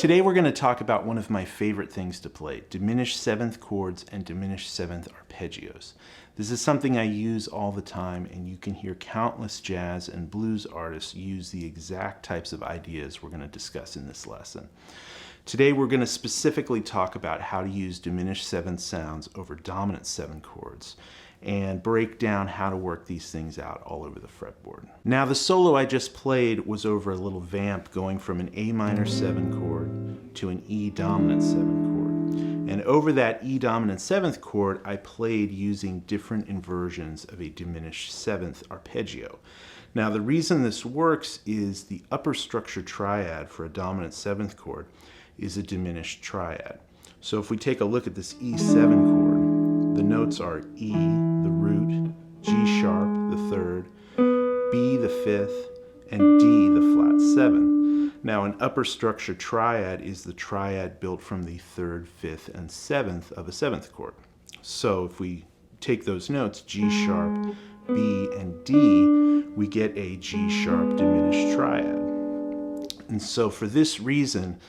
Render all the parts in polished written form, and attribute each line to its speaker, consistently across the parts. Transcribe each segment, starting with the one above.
Speaker 1: Today we're going to talk about one of my favorite things to play, diminished seventh chords and diminished seventh arpeggios. This is something I use all the time, and you can hear countless jazz and blues artists use the exact types of ideas we're going to discuss in this lesson. Today we're going to specifically talk about how to use diminished seventh sounds over dominant seven chords and break down how to work these things out all over the fretboard. Now, the solo I just played was over a little vamp going from an A minor 7 chord to an E dominant 7 chord. And over that E dominant 7th chord, I played using different inversions of a diminished 7th arpeggio. Now, the reason this works is the upper structure triad for a dominant 7th chord is a diminished triad. So if we take a look at this E7 chord, the notes are E, the root, G sharp, the 3rd, B, the 5th, and D, the flat 7. Now, an upper structure triad is the triad built from the 3rd, 5th, and 7th of a 7th chord. So if we take those notes, G sharp, B, and D, we get a G sharp diminished triad. And so for this reason,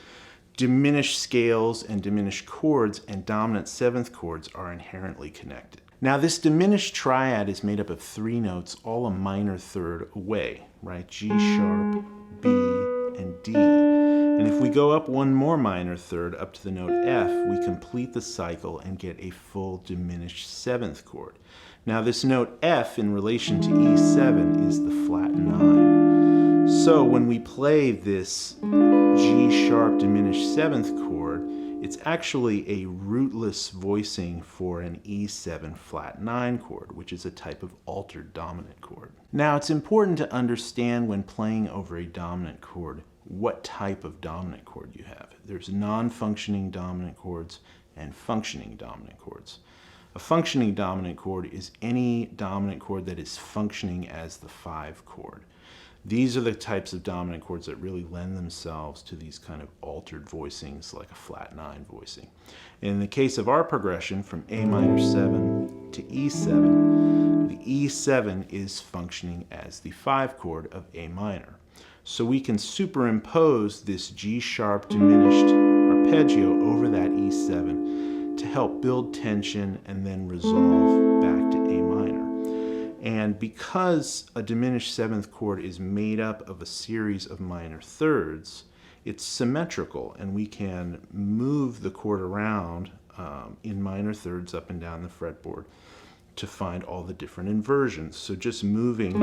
Speaker 1: diminished scales and diminished chords and dominant 7th chords are inherently connected. Now, this diminished triad is made up of 3 notes, all a minor 3rd away, right? G sharp, B, and D. And if we go up one more minor 3rd up to the note F, we complete the cycle and get a full diminished 7th chord. Now, this note F in relation to E7 is the flat 9. So when we play this G sharp diminished 7th chord, it's actually a rootless voicing for an E7 flat 9 chord, which is a type of altered dominant chord. Now, it's important to understand when playing over a dominant chord what type of dominant chord you have. There's non-functioning dominant chords and functioning dominant chords. A functioning dominant chord is any dominant chord that is functioning as the 5 chord. These are the types of dominant chords that really lend themselves to these kind of altered voicings like a flat 9 voicing. In the case of our progression from A minor 7 to E7, the E7 is functioning as the 5 chord of A minor. So we can superimpose this G sharp diminished arpeggio over that E7 to help build tension and then resolve back to A minor. And because a diminished 7th chord is made up of a series of minor 3rds, it's symmetrical, and we can move the chord around in minor 3rds up and down the fretboard to find all the different inversions. So just moving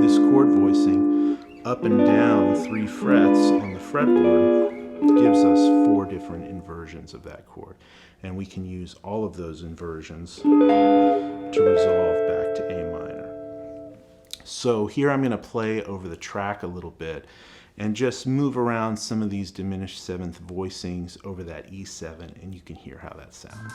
Speaker 1: this chord voicing up and down 3 frets on the fretboard gives us 4 different inversions of that chord. And we can use all of those inversions to resolve back to A minor. So here I'm going to play over the track a little bit and just move around some of these diminished 7th voicings over that E7, and you can hear how that sounds.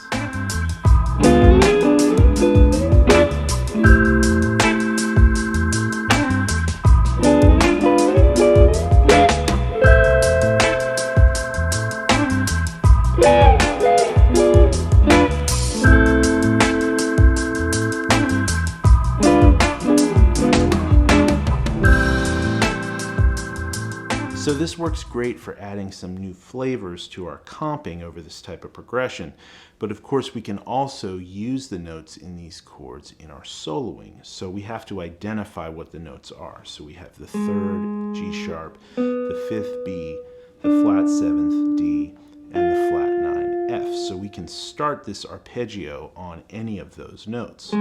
Speaker 1: So this works great for adding some new flavors to our comping over this type of progression, but of course we can also use the notes in these chords in our soloing. So we have to identify what the notes are. So we have the 3rd G sharp, the 5th B, the flat 7th D, and the flat 9 F. So we can start this arpeggio on any of those notes.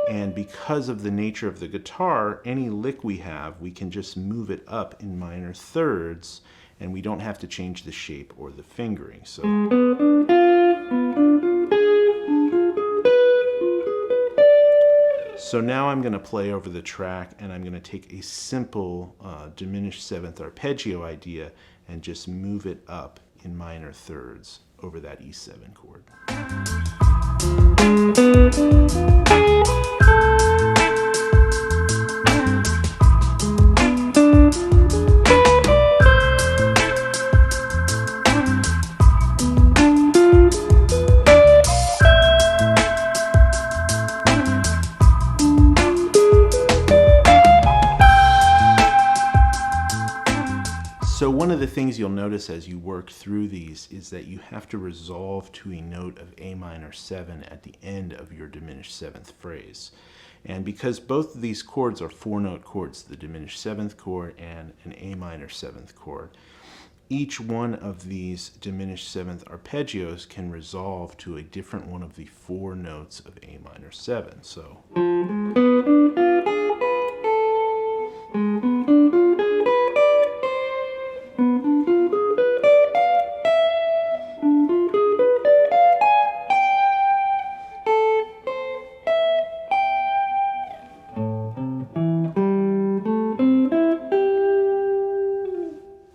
Speaker 1: And because of the nature of the guitar, any lick we have, we can just move it up in minor 3rds, and we don't have to change the shape or the fingering. So now I'm going to play over the track, and I'm going to take a simple diminished 7th arpeggio idea and just move it up in minor 3rds over that E7 chord. one of the things you'll notice as you work through these is that you have to resolve to a note of A minor 7 at the end of your diminished 7th phrase. And because both of these chords are 4-note chords, the diminished 7th chord and an A minor 7th chord, each one of these diminished 7th arpeggios can resolve to a different one of the 4 notes of A minor 7. So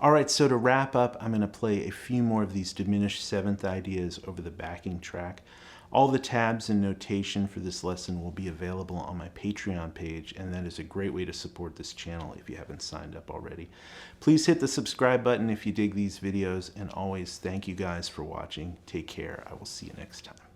Speaker 1: Alright, so to wrap up, I'm going to play a few more of these diminished 7th ideas over the backing track. All the tabs and notation for this lesson will be available on my Patreon page, and that is a great way to support this channel if you haven't signed up already. Please hit the subscribe button if you dig these videos, and always thank you guys for watching. Take care. I will see you next time.